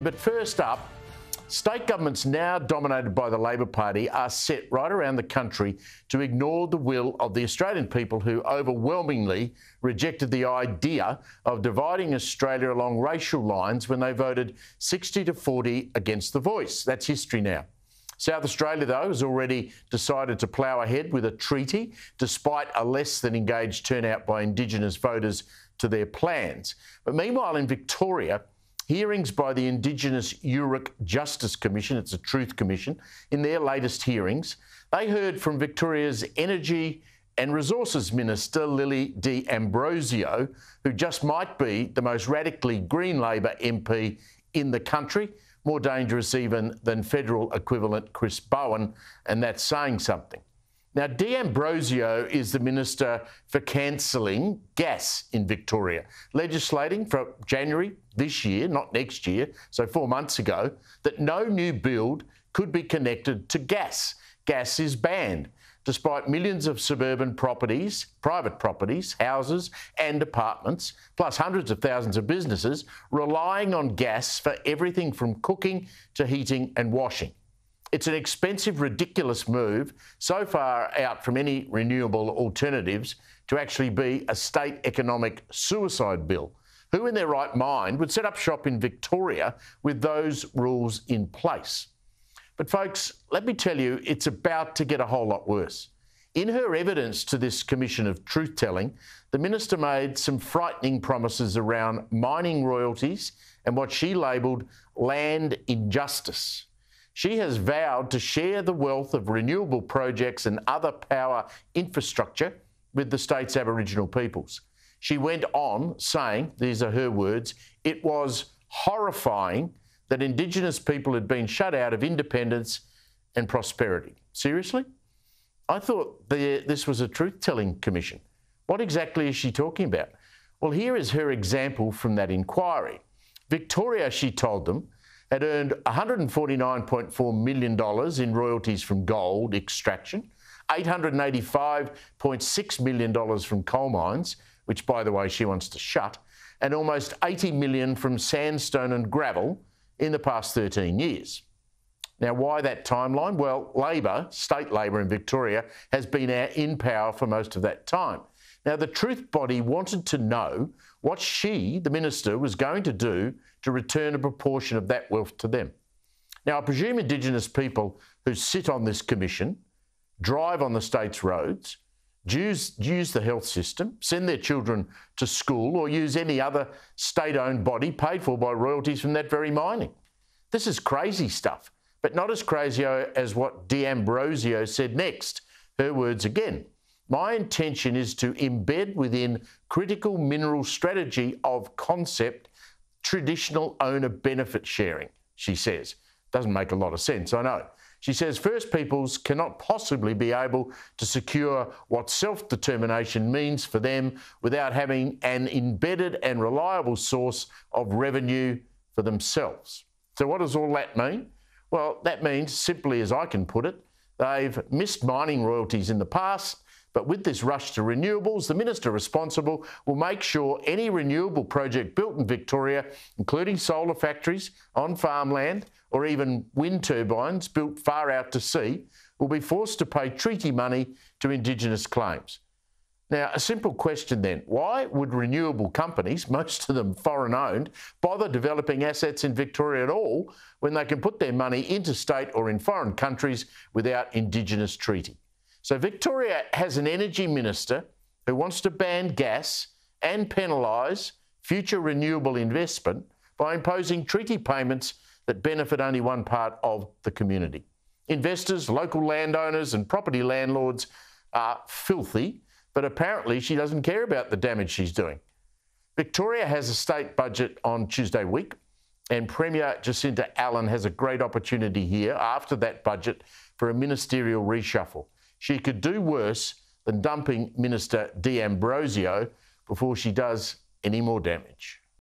But first up, state governments now dominated by the Labor Party are set right around the country to ignore the will of the Australian people who overwhelmingly rejected the idea of dividing Australia along racial lines when they voted 60-40 against the Voice. That's history now. South Australia, though, has already decided to plough ahead with a treaty, despite a less than engaged turnout by Indigenous voters to their plans. But meanwhile, in Victoria, hearings by the Indigenous Justice Commission, it's a truth commission, in their latest hearings, they heard from Victoria's Energy and Resources Minister, Lily D'Ambrosio, who just might be the most radically Green Labor MP in the country, more dangerous even than federal equivalent Chris Bowen, and that's saying something. Now, D'Ambrosio is the Minister for cancelling gas in Victoria, legislating for January this year, not next year, so 4 months ago, that no new build could be connected to gas. Gas is banned, despite millions of suburban properties, private properties, houses and apartments, plus hundreds of thousands of businesses relying on gas for everything from cooking to heating and washing. It's an expensive, ridiculous move, so far out from any renewable alternatives, to actually be a state economic suicide bill. Who in their right mind would set up shop in Victoria with those rules in place? But folks, let me tell you, it's about to get a whole lot worse. In her evidence to this commission of truth-telling, the minister made some frightening promises around mining royalties and what she labelled land injustice. She has vowed to share the wealth of renewable projects and other power infrastructure with the state's Aboriginal peoples. She went on saying, these are her words, it was horrifying that Indigenous people had been shut out of independence and prosperity. Seriously? I thought this was a truth-telling commission. What exactly is she talking about? Well, here is her example from that inquiry. Victoria, she told them, had earned $149.4 million in royalties from gold extraction, $885.6 million from coal mines, which, by the way, she wants to shut, and almost $80 million from sandstone and gravel in the past 13 years. Now, why that timeline? Well, Labor, state Labor in Victoria, has been in power for most of that time. Now, the truth body wanted to know what she, the minister, was going to do to return a proportion of that wealth to them. Now, I presume Indigenous people who sit on this commission, drive on the state's roads, use the health system, send their children to school, or use any other state-owned body paid for by royalties from that very mining. This is crazy stuff, but not as crazy as what D'Ambrosio said next. Her words again. My intention is to embed within critical mineral strategy of concept traditional owner benefit sharing, she says. Doesn't make a lot of sense, I know. She says First Peoples cannot possibly be able to secure what self-determination means for them without having an embedded and reliable source of revenue for themselves. So what does all that mean? Well, that means, simply as I can put it, they've missed mining royalties in the past, but with this rush to renewables, the minister responsible will make sure any renewable project built in Victoria, including solar factories on farmland or even wind turbines built far out to sea, will be forced to pay treaty money to Indigenous claims. Now, a simple question then, why would renewable companies, most of them foreign-owned, bother developing assets in Victoria at all when they can put their money interstate or in foreign countries without Indigenous treaty? So Victoria has an energy minister who wants to ban gas and penalise future renewable investment by imposing treaty payments that benefit only one part of the community. Investors, local landowners and property landlords are filthy, but apparently she doesn't care about the damage she's doing. Victoria has a state budget on Tuesday week, and Premier Jacinta Allan has a great opportunity here after that budget for a ministerial reshuffle. She could do worse than dumping Minister D'Ambrosio before she does any more damage.